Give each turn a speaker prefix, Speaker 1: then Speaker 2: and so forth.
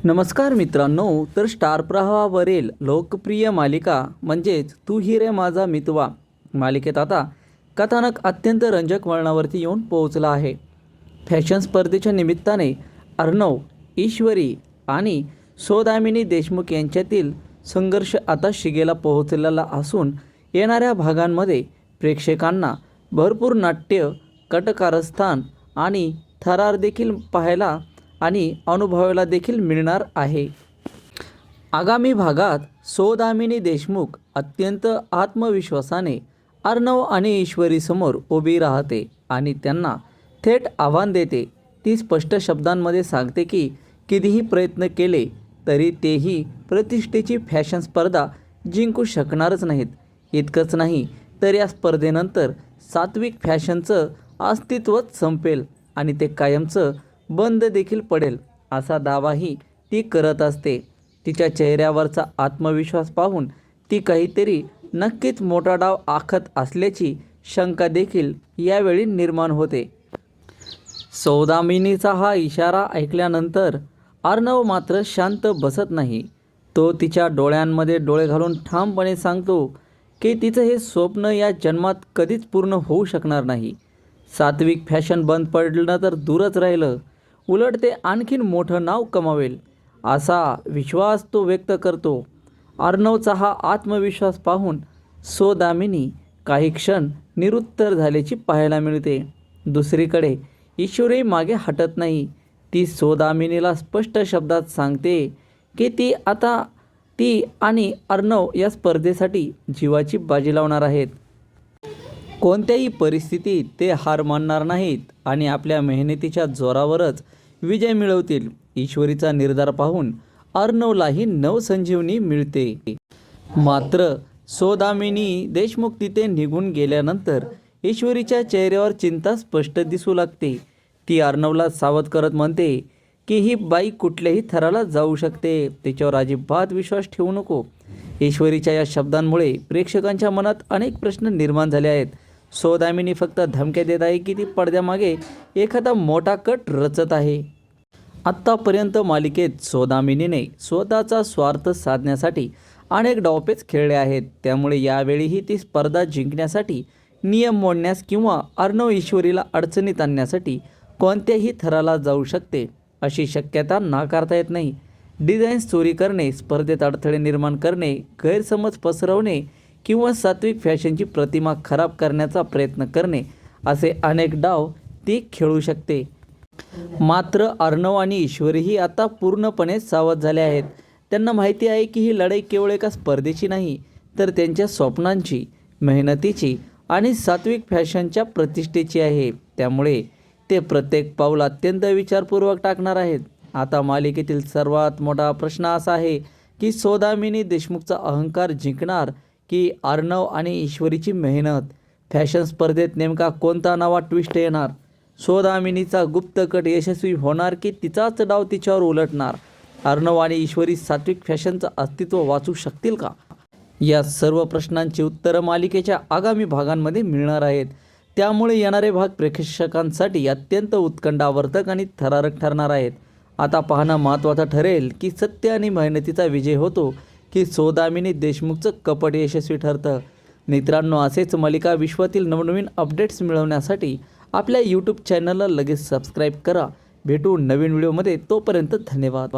Speaker 1: नमस्कार मित्रांनो, तर स्टार प्रवाहावरील लोकप्रिय मालिका म्हणजेच तू ही रे माझा मितवा मालिकेत आता कथानक अत्यंत रंजक वळणावरती येऊन पोहोचला आहे. फॅशन स्पर्धेच्या निमित्ताने अर्णव, ईश्वरी आणि सौदामिनी देशमुख यांच्यातील संघर्ष आता शिगेला पोहोचलेला असून येणाऱ्या भागांमध्ये प्रेक्षकांना भरपूर नाट्य, कटकारस्थान आणि थरार देखील पाहायला आणि अनुभवायला देखील मिळणार आहे. आगामी भागात सौदामिनी देशमुख अत्यंत आत्मविश्वासाने अर्णव आणि ईश्वरीसमोर उभी राहते आणि त्यांना थेट आव्हान देते. ती स्पष्ट शब्दांमध्ये सांगते की कितीही प्रयत्न केले तरी तेही प्रतिष्ठेची फॅशन स्पर्धा जिंकू शकणारच नाहीत. इतकंच नाही तर या स्पर्धेनंतर सात्विक फॅशनचं अस्तित्वच संपेल आणि ते कायमचं बंद देखील पडेल असा दावाही ती करत असते. तिच्या चेहऱ्यावरचा आत्मविश्वास पाहून ती काहीतरी नक्कीच मोठा डाव आखत असल्याची शंका देखील यावेळी निर्माण होते. सौदामिनीचा हा इशारा ऐकल्यानंतर अर्णव मात्र शांत बसत नाही. तो तिच्या डोळ्यांमध्ये डोळे घालून ठामपणे सांगतो की तिचं हे स्वप्न या जन्मात कधीच पूर्ण होऊ शकणार नाही. सात्विक फॅशन बंद पडलं तर दूरच राहिलं, उलट ते आणखीन मोठं नाव कमावेल असा विश्वास तो व्यक्त करतो. अर्णवचा हा आत्मविश्वास पाहून सौदामिनी काही क्षण निरुत्तर झाल्याची पाहायला मिळते. दुसरीकडे ईश्वरी मागे हटत नाही. ती सौदामिनीला स्पष्ट शब्दात सांगते की ती आणि अर्णव या स्पर्धेसाठी जीवाची बाजी लावणार आहेत. कोणत्याही परिस्थितीत ते हार मानणार नाहीत आणि आपल्या मेहनतीच्या जोरावरच विजय मिळवतील. ईश्वरीचा निर्धार पाहून अर्णवलाही नवसंजीवनी मिळते. मात्र सौदामिनी देशमुख तिथे निघून गेल्यानंतर ईश्वरीच्या चेहऱ्यावर चिंता स्पष्ट दिसू लागते. ती अर्णवला सावध करत म्हणते की ही बाई कुठल्याही थराला जाऊ शकते, तिच्यावर अजिबात विश्वास ठेवू नको. ईश्वरीच्या या शब्दांमुळे प्रेक्षकांच्या मनात अनेक प्रश्न निर्माण झाले आहेत. सौदामिनी फक्त धमक्या देत आहे की ती पडद्यामागे एखादा मोठा कट रचत आहे. आत्तापर्यंत मालिकेत सौदामिनीने स्वतःचा स्वार्थ साधण्यासाठी अनेक डावपेच खेळले आहेत. त्यामुळे यावेळीही ती स्पर्धा जिंकण्यासाठी नियम मोडण्यास किंवा अर्णव ईश्वरीला अडचणीत आणण्यासाठी कोणत्याही थराला जाऊ शकते अशी शक्यता नाकारता येत नाही. डिझाईन्स चोरी करणे, स्पर्धेत अडथळे निर्माण करणे, गैरसमज पसरवणे किंवा सात्विक फॅशनची प्रतिमा खराब करण्याचा प्रयत्न करणे असे अनेक डाव ती खेळू शकते. मात्र अर्णव आणि ईश्वरीही आता पूर्णपणे सावध झाले आहेत. त्यांना माहिती आहे की ही लढाई केवळ एका स्पर्धेची नाही तर त्यांच्या स्वप्नांची, मेहनतीची आणि सात्विक फॅशनच्या प्रतिष्ठेची आहे. त्यामुळे ते प्रत्येक पाऊल अत्यंत विचारपूर्वक टाकणार आहेत. आता मालिकेतील सर्वात मोठा प्रश्न असा आहे की सौदामिनी देशमुखचा अहंकार जिंकणार की अर्णव आणि ईश्वरीची मेहनत. फॅशन स्पर्धेत नेमका कोणता नवा ट्विस्ट येणार? सौदामिनीचा गुप्त कट यशस्वी होणार की तिचाच डाव तिच्यावर उलटणार? अर्णव आणि ईश्वरी सात्विक फॅशनचं अस्तित्व वाचू शकतील का? या सर्व प्रश्नांची उत्तरं मालिकेच्या आगामी भागांमध्ये मिळणार आहेत. त्यामुळे येणारे भाग प्रेक्षकांसाठी अत्यंत उत्कंठावर्धक आणि थरारक ठरणार आहेत. आता पाहणं महत्त्वाचं ठरेल की सत्य आणि मेहनतीचा विजय होतो की सौदामिनी देशमुखचं कपट यशस्वी ठरतं. मित्रांनो, असेच मालिका विश्वातील नवनवीन अपडेट्स मिळवण्यासाठी आपल्या यूट्यूब चॅनलला लगेच सबस्क्राईब करा. भेटू नवीन व्हिडिओमध्ये. तोपर्यंत धन्यवाद.